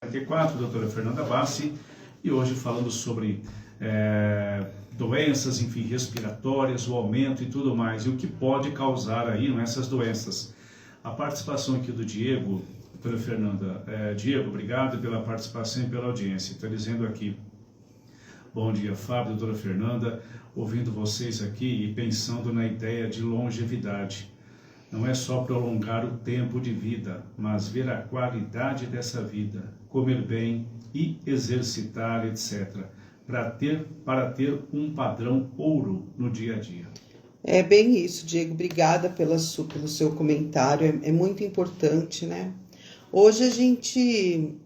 44, doutora Fernanda Bassi, e hoje falando sobre doenças, enfim, respiratórias, o aumento e tudo mais, e o que pode causar aí, não, essas doenças. A participação aqui do Diego, doutora Fernanda. Diego, obrigado pela participação e pela audiência. Está dizendo aqui, bom dia, Fábio, doutora Fernanda, ouvindo vocês aqui e pensando na ideia de longevidade. Não é só prolongar o tempo de vida, mas ver a qualidade dessa vida, comer bem e exercitar, etc., para ter um padrão ouro no dia a dia. É bem isso, Diego. Obrigada pelo seu comentário. É muito importante, né? Hoje a gente,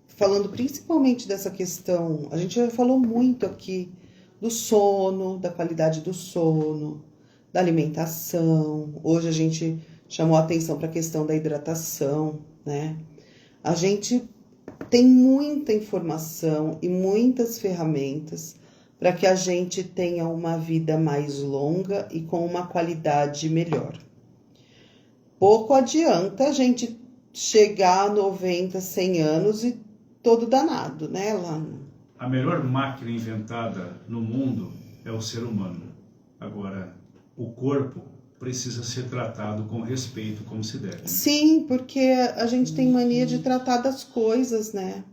falando principalmente dessa questão, a gente já falou muito aqui do sono, da qualidade do sono, da alimentação. Hoje a gente chamou a atenção para a questão da hidratação, né? A gente tem muita informação e muitas ferramentas para que a gente tenha uma vida mais longa e com uma qualidade melhor. Pouco adianta a gente chegar a 90, 100 anos e todo danado, né, Lana? A melhor máquina inventada no mundo é o ser humano. Agora, o corpo precisa ser tratado com respeito, como se deve. Sim, porque a gente tem mania de tratar das coisas, né?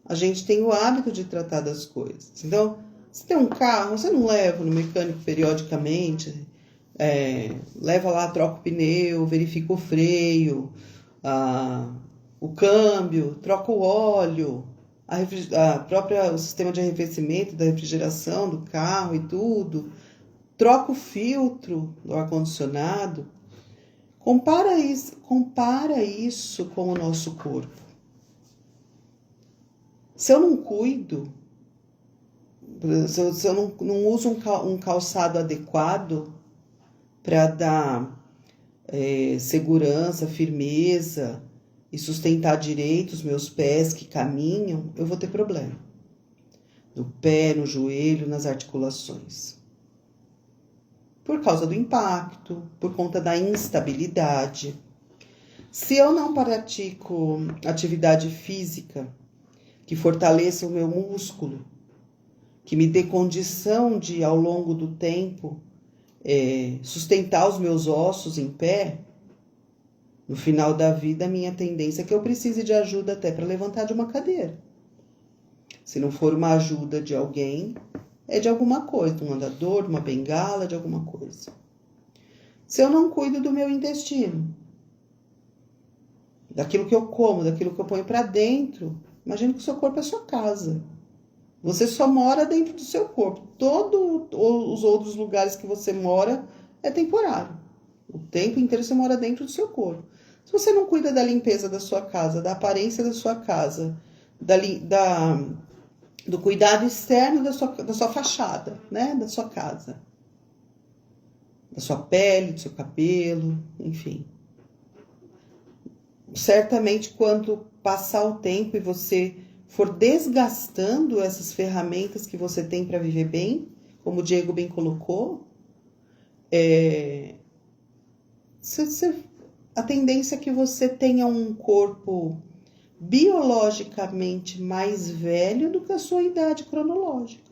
A gente tem o hábito de tratar das coisas. Então, você tem um carro, você não leva no mecânico periodicamente, leva lá, troca o pneu, verifica o freio, o câmbio, troca o óleo, o sistema de arrefecimento, da refrigeração do carro e tudo. Troca o filtro do ar-condicionado. Compara isso com o nosso corpo. Se eu não cuido, se eu não uso um calçado adequado para dar segurança, firmeza e sustentar direito os meus pés que caminham, eu vou ter problema. No pé, no joelho, nas articulações. Por causa do impacto, por conta da instabilidade. Se eu não pratico atividade física que fortaleça o meu músculo, que me dê condição de, ao longo do tempo, sustentar os meus ossos em pé, no final da vida, a minha tendência é que eu precise de ajuda até para levantar de uma cadeira. Se não for uma ajuda de alguém, é de alguma coisa, de um andador, de uma bengala, de alguma coisa. Se eu não cuido do meu intestino, daquilo que eu como, daquilo que eu ponho para dentro, imagina que o seu corpo é a sua casa. Você só mora dentro do seu corpo. Todos os outros lugares que você mora é temporário. O tempo inteiro você mora dentro do seu corpo. Se você não cuida da limpeza da sua casa, da aparência da sua casa, do cuidado externo da sua fachada, né? Da sua casa. Da sua pele, do seu cabelo, enfim. Certamente, quando passar o tempo e você for desgastando essas ferramentas que você tem para viver bem, como o Diego bem colocou, a tendência é que você tenha um corpo biologicamente mais velho do que a sua idade cronológica.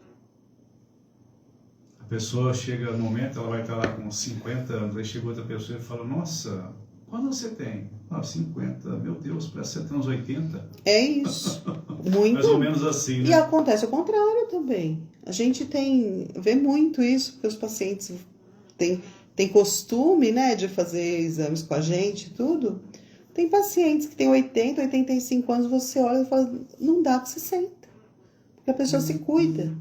A pessoa chega no momento, ela vai estar lá com 50 anos, aí chega outra pessoa e fala, nossa, quantos você tem? 50, meu Deus, parece que você tem uns 80. É isso. Muito. Mais ou menos assim, né? E acontece o contrário também. A gente vê muito isso, porque os pacientes têm costume, né, de fazer exames com a gente e tudo. Tem pacientes que têm 80, 85 anos, você olha e fala, não dá para 60. Porque a pessoa se cuida.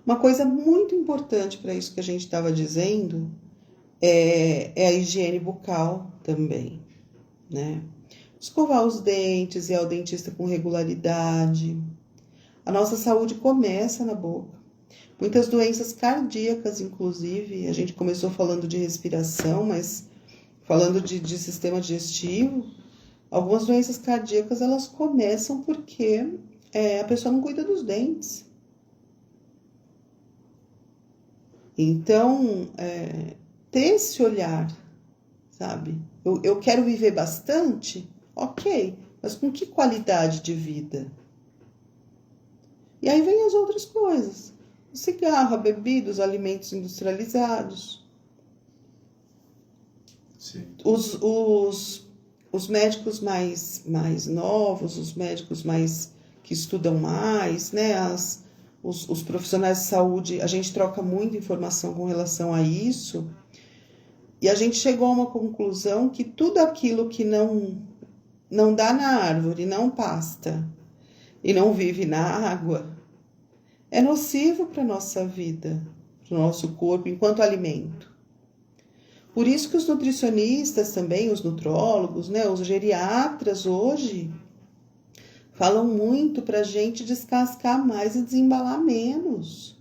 Uma coisa muito importante para isso que a gente estava dizendo é a higiene bucal também, né? Escovar os dentes, ir ao dentista com regularidade. A nossa saúde começa na boca. Muitas doenças cardíacas, inclusive, a gente começou falando de respiração, mas falando de sistema digestivo, algumas doenças cardíacas, elas começam porque a pessoa não cuida dos dentes. Então, ter esse olhar, sabe? Eu quero viver bastante? Ok, mas com que qualidade de vida? E aí vem as outras coisas. O cigarro, a bebida, os alimentos industrializados. Sim. Os médicos mais novos, os médicos que estudam mais, né? Os profissionais de saúde, a gente troca muita informação com relação a isso. E a gente chegou a uma conclusão que tudo aquilo que não dá na árvore, não pasta e não vive na água, é nocivo para a nossa vida, para o nosso corpo, enquanto alimento. Por isso que os nutricionistas também, os nutrólogos, né, os geriatras hoje, falam muito para a gente descascar mais e desembalar menos.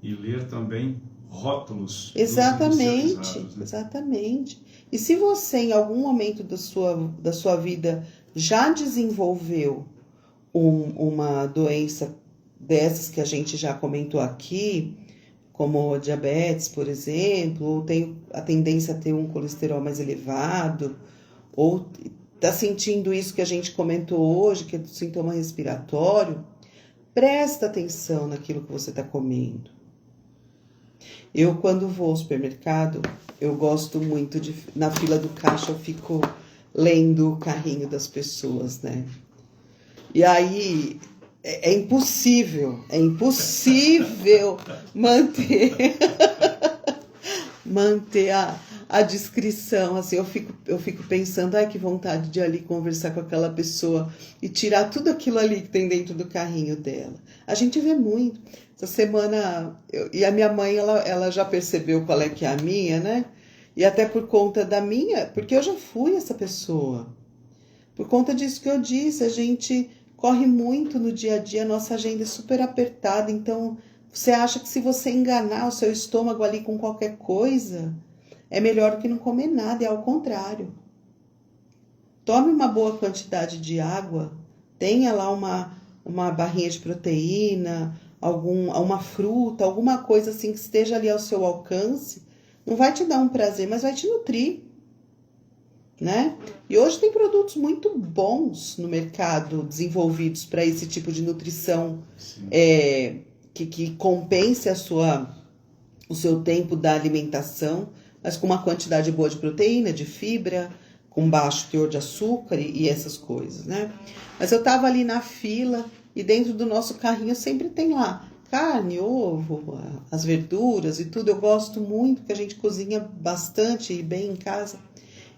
E ler também rótulos. Exatamente, né? exatamente. E se você, em algum momento da sua vida, já desenvolveu uma doença dessas que a gente já comentou aqui, como diabetes, por exemplo, ou tem a tendência a ter um colesterol mais elevado, ou está sentindo isso que a gente comentou hoje, que é do sintoma respiratório, presta atenção naquilo que você está comendo. Eu, quando vou ao supermercado, eu gosto muito na fila do caixa, eu fico lendo o carrinho das pessoas, né? E aí é impossível manter a descrição, assim, eu fico pensando, ai, que vontade de ali conversar com aquela pessoa e tirar tudo aquilo ali que tem dentro do carrinho dela. A gente vê muito. Essa semana, e a minha mãe, ela já percebeu qual é que é a minha, né? E até por conta da minha, porque eu já fui essa pessoa. Por conta disso que eu disse, a gente corre muito no dia a dia, a nossa agenda é super apertada, então você acha que se você enganar o seu estômago ali com qualquer coisa, é melhor do que não comer nada, é ao contrário. Tome uma boa quantidade de água, tenha lá uma barrinha de proteína, uma fruta, alguma coisa assim que esteja ali ao seu alcance, não vai te dar um prazer, mas vai te nutrir, né? E hoje tem produtos muito bons no mercado desenvolvidos para esse tipo de nutrição que compense o seu tempo da alimentação, mas com uma quantidade boa de proteína, de fibra, com baixo teor de açúcar e essas coisas, né? Mas eu tava ali na fila e dentro do nosso carrinho sempre tem lá carne, ovo, as verduras e tudo. Eu gosto muito, porque a gente cozinha bastante e bem em casa.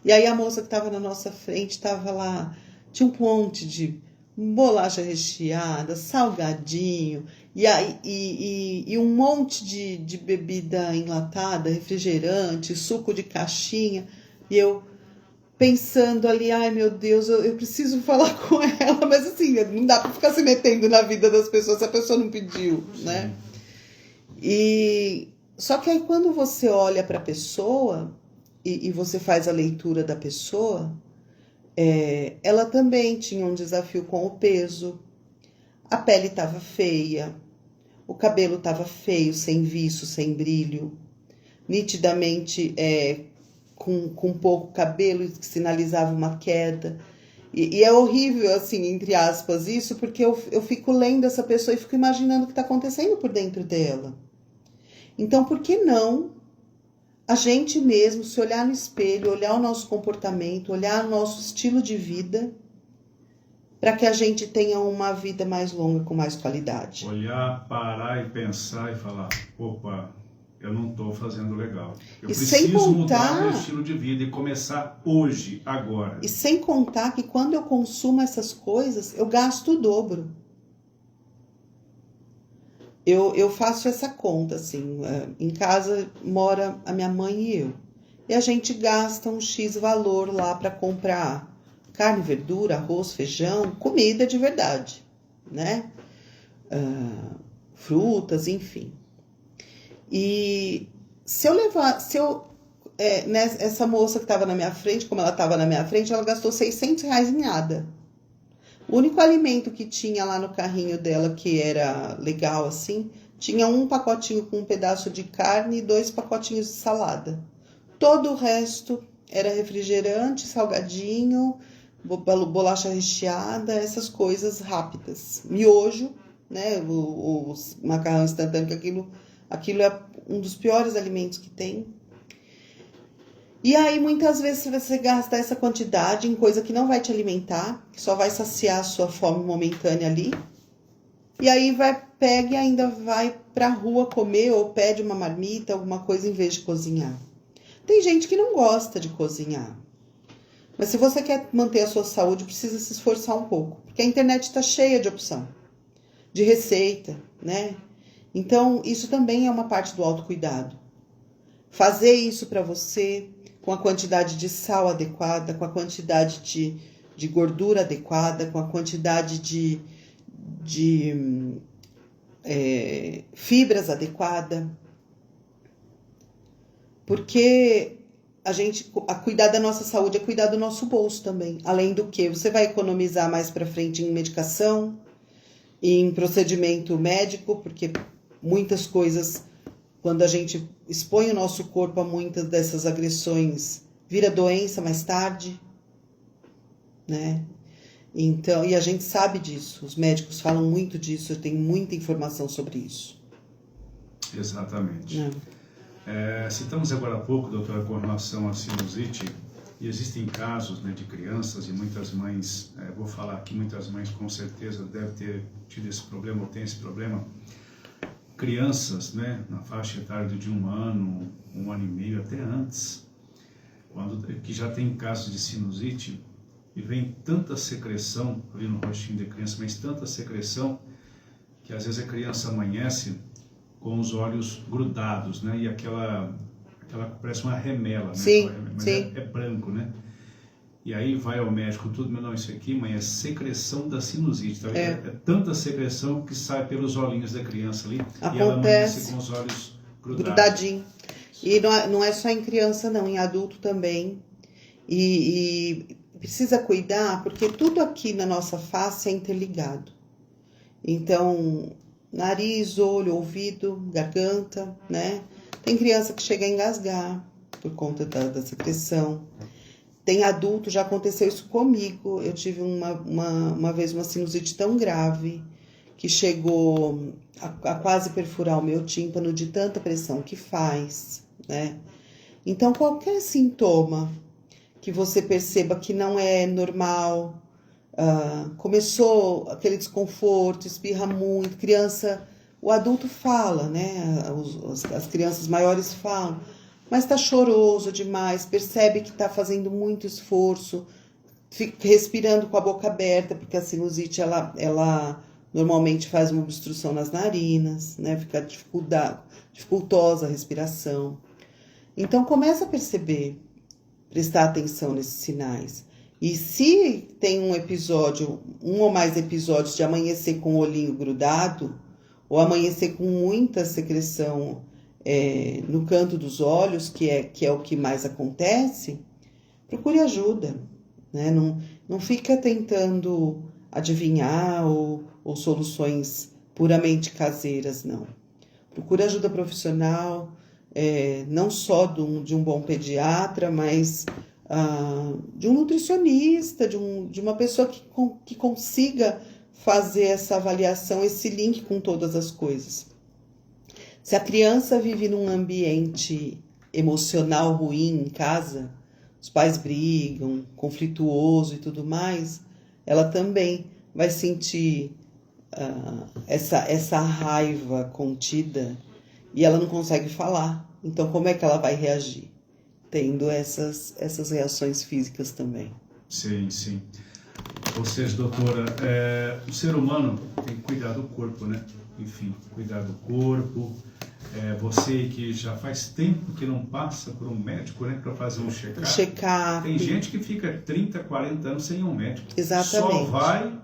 E aí a moça que estava na nossa frente estava lá, tinha um monte de bolacha recheada, salgadinho, e um monte de bebida enlatada, refrigerante, suco de caixinha. E eu pensando ali, ai meu Deus, eu preciso falar com ela, mas assim, não dá para ficar se metendo na vida das pessoas se a pessoa não pediu, né? Só que aí quando você olha para a pessoa e você faz a leitura da pessoa, ela também tinha um desafio com o peso, a pele estava feia, o cabelo estava feio, sem viço, sem brilho, nitidamente com pouco cabelo, que sinalizava uma queda. E é horrível, assim, entre aspas, isso, porque eu fico lendo essa pessoa e fico imaginando o que está acontecendo por dentro dela. Então, por que não a gente mesmo se olhar no espelho, olhar o nosso comportamento, olhar o nosso estilo de vida, para que a gente tenha uma vida mais longa, com mais qualidade? Olhar, parar e pensar e falar, opa, eu não estou fazendo legal. Eu preciso mudar meu estilo de vida e começar hoje, agora. E sem contar que quando eu consumo essas coisas, eu gasto o dobro. Eu faço essa conta, assim, em casa mora a minha mãe e eu. E a gente gasta um X valor lá para comprar carne, verdura, arroz, feijão, comida de verdade, né? Frutas, enfim. E essa moça que estava na minha frente, como ela estava na minha frente, ela gastou R$600 em nada. O único alimento que tinha lá no carrinho dela, que era legal assim, tinha um pacotinho com um pedaço de carne e 2 pacotinhos de salada. Todo o resto era refrigerante, salgadinho, bolacha recheada, essas coisas rápidas. Miojo, né? O macarrão instantâneo, que aquilo é um dos piores alimentos que tem. E aí, muitas vezes, você gasta essa quantidade em coisa que não vai te alimentar, que só vai saciar a sua fome momentânea ali. E aí, pega e ainda vai pra rua comer ou pede uma marmita, alguma coisa, em vez de cozinhar. Tem gente que não gosta de cozinhar. Mas se você quer manter a sua saúde, precisa se esforçar um pouco. Porque a internet está cheia de opção, de receita, né? Então, isso também é uma parte do autocuidado. Fazer isso para você, com a quantidade de sal adequada, com a quantidade de gordura adequada, com a quantidade de fibras adequada. Porque a cuidar da nossa saúde é cuidar do nosso bolso também. Além do que, você vai economizar mais para frente em medicação, em procedimento médico, porque muitas coisas, quando a gente expõe o nosso corpo a muitas dessas agressões, vira doença mais tarde, né? Então, e a gente sabe disso, os médicos falam muito disso, tem muita informação sobre isso. Exatamente. Citamos agora há pouco, doutora, com relação à sinusite, e existem casos, né, de crianças e muitas mães, vou falar aqui, muitas mães com certeza devem ter tido esse problema ou têm esse problema. Crianças, né, na faixa etária de 1 ano, 1 ano e meio, até antes, que já tem casos de sinusite, e vem tanta secreção ali no rostinho da criança, mas tanta secreção, que às vezes a criança amanhece com os olhos grudados, né? E aquela parece uma remela, né? Sim, mas sim. É branco, né? E aí vai ao médico, tudo, mas não, isso aqui, mãe, é secreção da sinusite. Tá? É tanta secreção que sai pelos olhinhos da criança ali. Acontece. E ela amanhece com os olhos grudados. Grudadinho. E não é só em criança, não, em adulto também. E precisa cuidar, porque tudo aqui na nossa face é interligado. Então, nariz, olho, ouvido, garganta, né? Tem criança que chega a engasgar por conta da secreção. Tem adulto, já aconteceu isso comigo. Eu tive uma vez uma sinusite tão grave que chegou a quase perfurar o meu tímpano de tanta pressão que faz, né? Então, qualquer sintoma que você perceba que não é normal, começou aquele desconforto, espirra muito, criança, o adulto fala, né? As crianças maiores falam, mas está choroso demais, percebe que está fazendo muito esforço, fica respirando com a boca aberta, porque a sinusite ela normalmente faz uma obstrução nas narinas, né? Fica dificultosa a respiração. Então começa a perceber, prestar atenção nesses sinais. E se tem um ou mais episódios de amanhecer com o olhinho grudado, ou amanhecer com muita secreção no canto dos olhos, que é o que mais acontece, procure ajuda, né? Não fica tentando adivinhar ou soluções puramente caseiras, não. Procure ajuda profissional, não só de um bom pediatra, mas de um nutricionista, de uma pessoa que consiga fazer essa avaliação, esse link com todas as coisas. Se a criança vive num ambiente emocional ruim em casa, os pais brigam, conflituoso e tudo mais, ela também vai sentir essa raiva contida e ela não consegue falar. Então, como é que ela vai reagir? Tendo essas reações físicas também. Sim, sim. Ou seja, doutora, o ser humano tem que cuidar do corpo, né? Enfim, cuidar do corpo. Você que já faz tempo que não passa por um médico, né? Para fazer um check-up. Tem gente que fica 30, 40 anos sem ir a um médico. Exatamente. Só vai,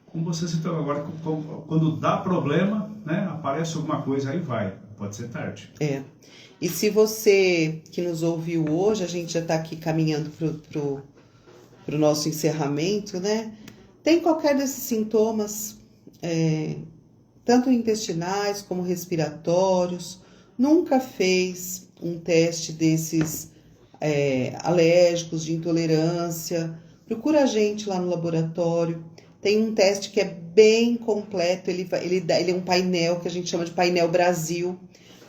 como você citou agora, quando dá problema, né? Aparece alguma coisa, aí vai. Pode ser tarde. E se você que nos ouviu hoje, a gente já está aqui caminhando para o nosso encerramento, né? Tem qualquer desses sintomas, tanto intestinais como respiratórios, nunca fez um teste desses alérgicos, de intolerância, procura a gente lá no laboratório. Tem um teste que é bem completo, ele é um painel que a gente chama de painel Brasil,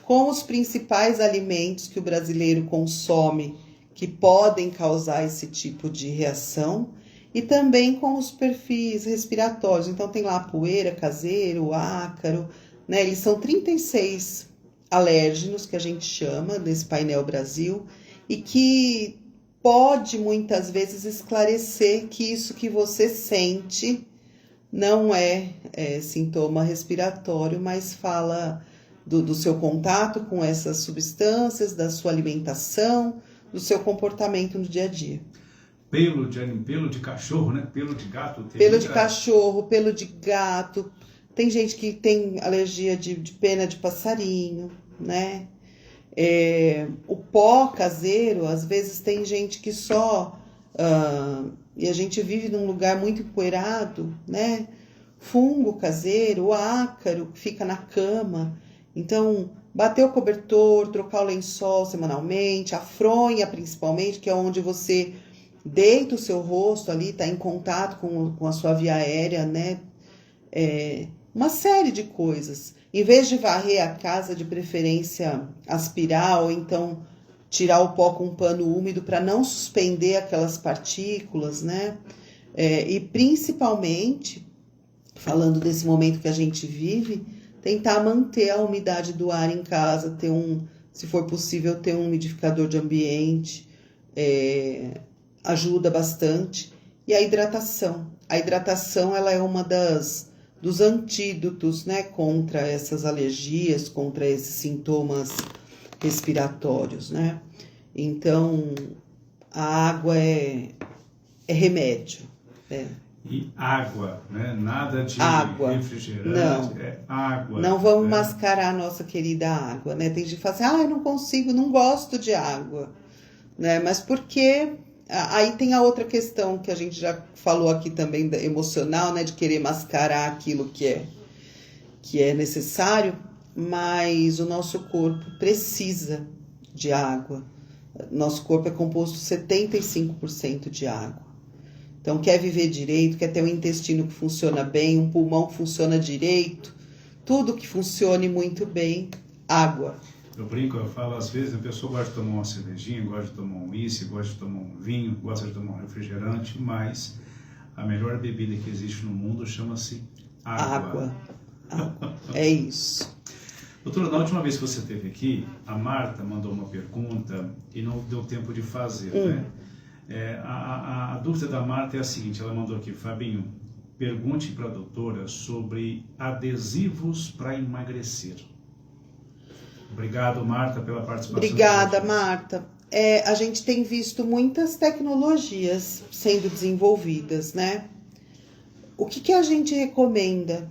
com os principais alimentos que o brasileiro consome que podem causar esse tipo de reação e também com os perfis respiratórios. Então tem lá a poeira, caseiro, ácaro, né? Eles são 36 alérgenos que a gente chama desse painel Brasil e que pode muitas vezes esclarecer que isso que você sente não é sintoma respiratório, mas fala do seu contato com essas substâncias, da sua alimentação, do seu comportamento no dia a dia. Pelo de cachorro, né? Pelo de gato. Pelo de cachorro, pelo de gato. Tem gente que tem alergia de pena de passarinho, né? O pó caseiro, às vezes tem gente que só... e a gente vive num lugar muito empoeirado, né? Fungo caseiro, o ácaro que fica na cama. Então, bater o cobertor, trocar o lençol semanalmente, a fronha principalmente, que é onde você deita o seu rosto ali, está em contato com a sua via aérea, né? Uma série de coisas. Em vez de varrer a casa, de preferência aspirar ou então tirar o pó com um pano úmido para não suspender aquelas partículas, né? E principalmente, falando desse momento que a gente vive, tentar manter a umidade do ar em casa, se for possível, ter um umidificador de ambiente, ajuda bastante. E a hidratação. A hidratação ela é uma dos antídotos, né, contra essas alergias, contra esses sintomas respiratórios, né? Então, a água é remédio. E água, né? Nada de refrigerante, não. É água. Não vamos mascarar a nossa querida água, né? Tem gente que fala assim, eu não consigo, não gosto de água, né? Mas porque aí tem a outra questão que a gente já falou aqui também, emocional, né? De querer mascarar aquilo que é necessário, mas o nosso corpo precisa de água. Nosso corpo é composto 75% de água. Então, quer viver direito, quer ter um intestino que funciona bem, um pulmão que funciona direito, tudo que funcione muito bem, água. Eu brinco, eu falo, às vezes a pessoa gosta de tomar uma cervejinha, gosta de tomar um uísque, gosta de tomar um vinho, gosta de tomar um refrigerante, mas a melhor bebida que existe no mundo chama-se água. Água. É isso. Doutora, na última vez que você esteve aqui, a Marta mandou uma pergunta e não deu tempo de fazer, né? A dúvida da Marta é a seguinte, ela mandou aqui, Fabinho, pergunte para a doutora sobre adesivos para emagrecer. Obrigado, Marta, pela participação. Obrigada, Marta. A gente tem visto muitas tecnologias sendo desenvolvidas, né? O que a gente recomenda?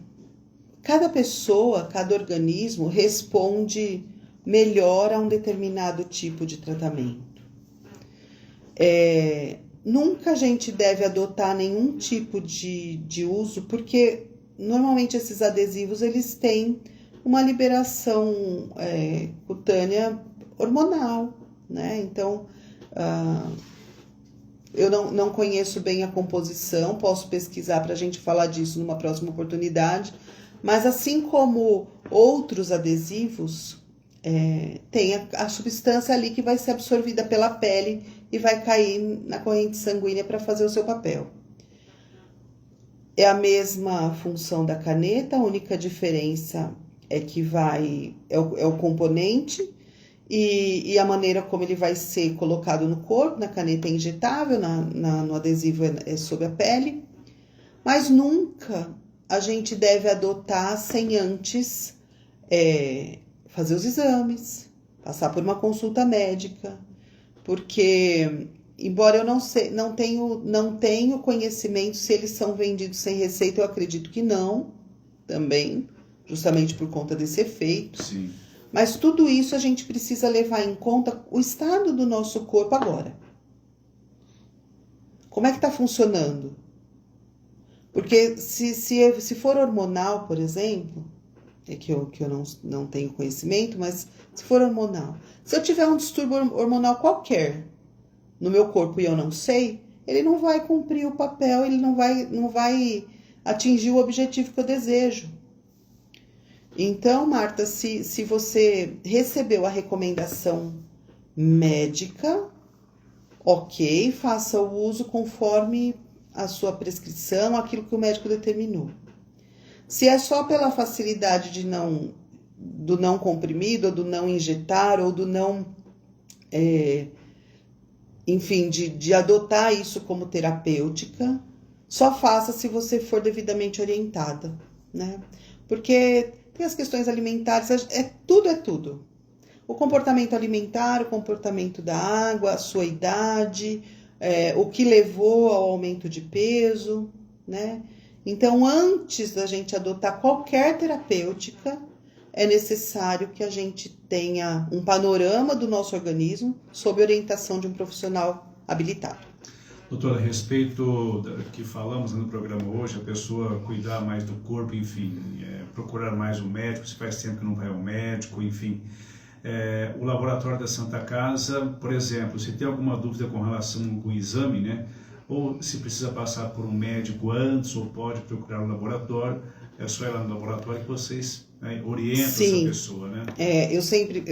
Cada pessoa, cada organismo responde melhor a um determinado tipo de tratamento. Nunca a gente deve adotar nenhum tipo de uso, porque normalmente esses adesivos eles têm uma liberação cutânea hormonal, né? Então, eu não conheço bem a composição, posso pesquisar para a gente falar disso numa próxima oportunidade, mas assim como outros adesivos, tem a substância ali que vai ser absorvida pela pele e vai cair na corrente sanguínea para fazer o seu papel. É a mesma função da caneta, a única diferença é que é o componente e a maneira como ele vai ser colocado no corpo. Na caneta é injetável, no adesivo é sob a pele, mas nunca a gente deve adotar sem antes fazer os exames, passar por uma consulta médica, porque embora eu não tenho conhecimento se eles são vendidos sem receita, eu acredito que não, também, justamente por conta desse efeito. Sim. Mas tudo isso a gente precisa levar em conta o estado do nosso corpo agora. Como é que está funcionando? Porque se for hormonal, por exemplo, que eu não tenho conhecimento, mas se for hormonal, se eu tiver um distúrbio hormonal qualquer no meu corpo e eu não sei, ele não vai cumprir o papel, ele não vai atingir o objetivo que eu desejo. Então, Marta, se você recebeu a recomendação médica, ok, faça o uso conforme a sua prescrição, aquilo que o médico determinou. Se é só pela facilidade do não comprimido, ou do não injetar, ou do não, enfim, de adotar isso como terapêutica, só faça se você for devidamente orientada, né? Porque tem as questões alimentares, tudo é tudo. O comportamento alimentar, o comportamento da água, a sua idade, o que levou ao aumento de peso, né? Então, antes da gente adotar qualquer terapêutica, é necessário que a gente tenha um panorama do nosso organismo sob orientação de um profissional habilitado. Doutora, a respeito do que falamos no programa hoje, a pessoa cuidar mais do corpo, enfim, procurar mais um médico, se faz tempo que não vai ao médico, enfim. O laboratório da Santa Casa, por exemplo, se tem alguma dúvida com relação ao exame, né? Ou se precisa passar por um médico antes, ou pode procurar o laboratório, é só ir lá no laboratório que vocês orientam essa pessoa, né? Eu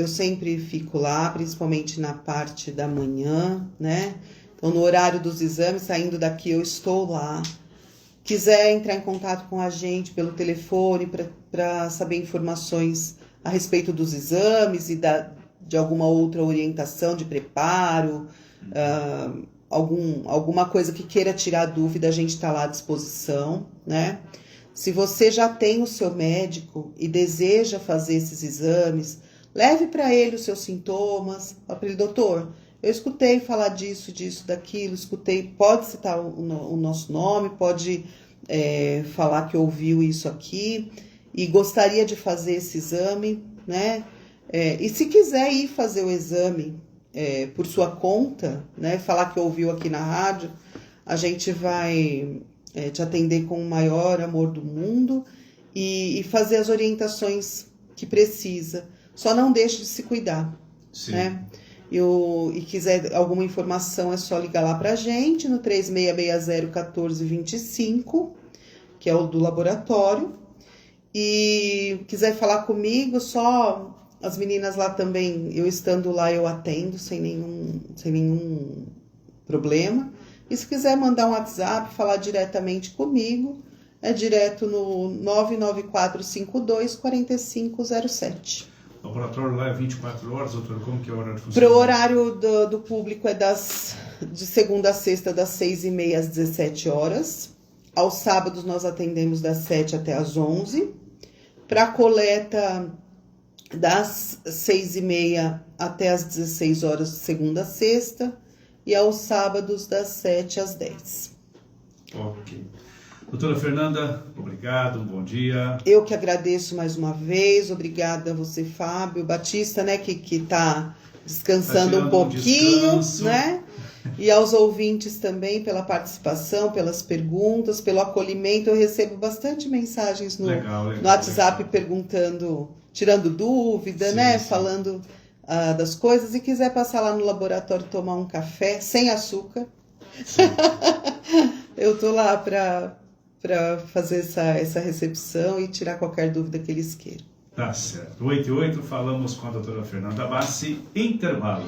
sempre fico lá, principalmente na parte da manhã, né? Então, no horário dos exames, saindo daqui, eu estou lá. Quiser entrar em contato com a gente pelo telefone para saber informações a respeito dos exames e de alguma outra orientação de preparo, alguma coisa que queira tirar dúvida, a gente está lá à disposição, né? Se você já tem o seu médico e deseja fazer esses exames, leve para ele os seus sintomas, fala para ele, doutor, eu escutei falar disso, daquilo, pode citar o nosso nome, pode falar que ouviu isso aqui e gostaria de fazer esse exame, né? E se quiser ir fazer o exame por sua conta, né? Falar que ouviu aqui na rádio, a gente vai te atender com o maior amor do mundo e fazer as orientações que precisa. Só não deixe de se cuidar, né? E quiser alguma informação, é só ligar lá pra gente no 3660-1425, que é o do laboratório. E quiser falar comigo, só as meninas lá também, eu estando lá, eu atendo sem nenhum problema. E se quiser mandar um WhatsApp, falar diretamente comigo, é direto no 99452-4507. O laboratório lá é 24 horas, doutor? Como que é o horário de Para funcionamento? o horário do público é de segunda a sexta, das 6h30 às 17 horas. Aos sábados nós atendemos das 7 até às 11. Para a coleta, das 6h30 até às 16 horas, de segunda a sexta. E aos sábados, das 7 às 10. Ok. Doutora Fernanda, obrigado, um bom dia. Eu que agradeço mais uma vez, obrigada a você, Fábio Batista, né, que tá descansando um pouquinho, né? E aos ouvintes também pela participação, pelas perguntas, pelo acolhimento. Eu recebo bastante mensagens no WhatsApp perguntando, tirando dúvida, sim, né? Sim. Falando das coisas. E quiser passar lá no laboratório tomar um café sem açúcar, eu tô lá para fazer essa recepção e tirar qualquer dúvida que eles queiram. Tá certo. 8 e 8, falamos com a doutora Fernanda Bassi. Intervalo.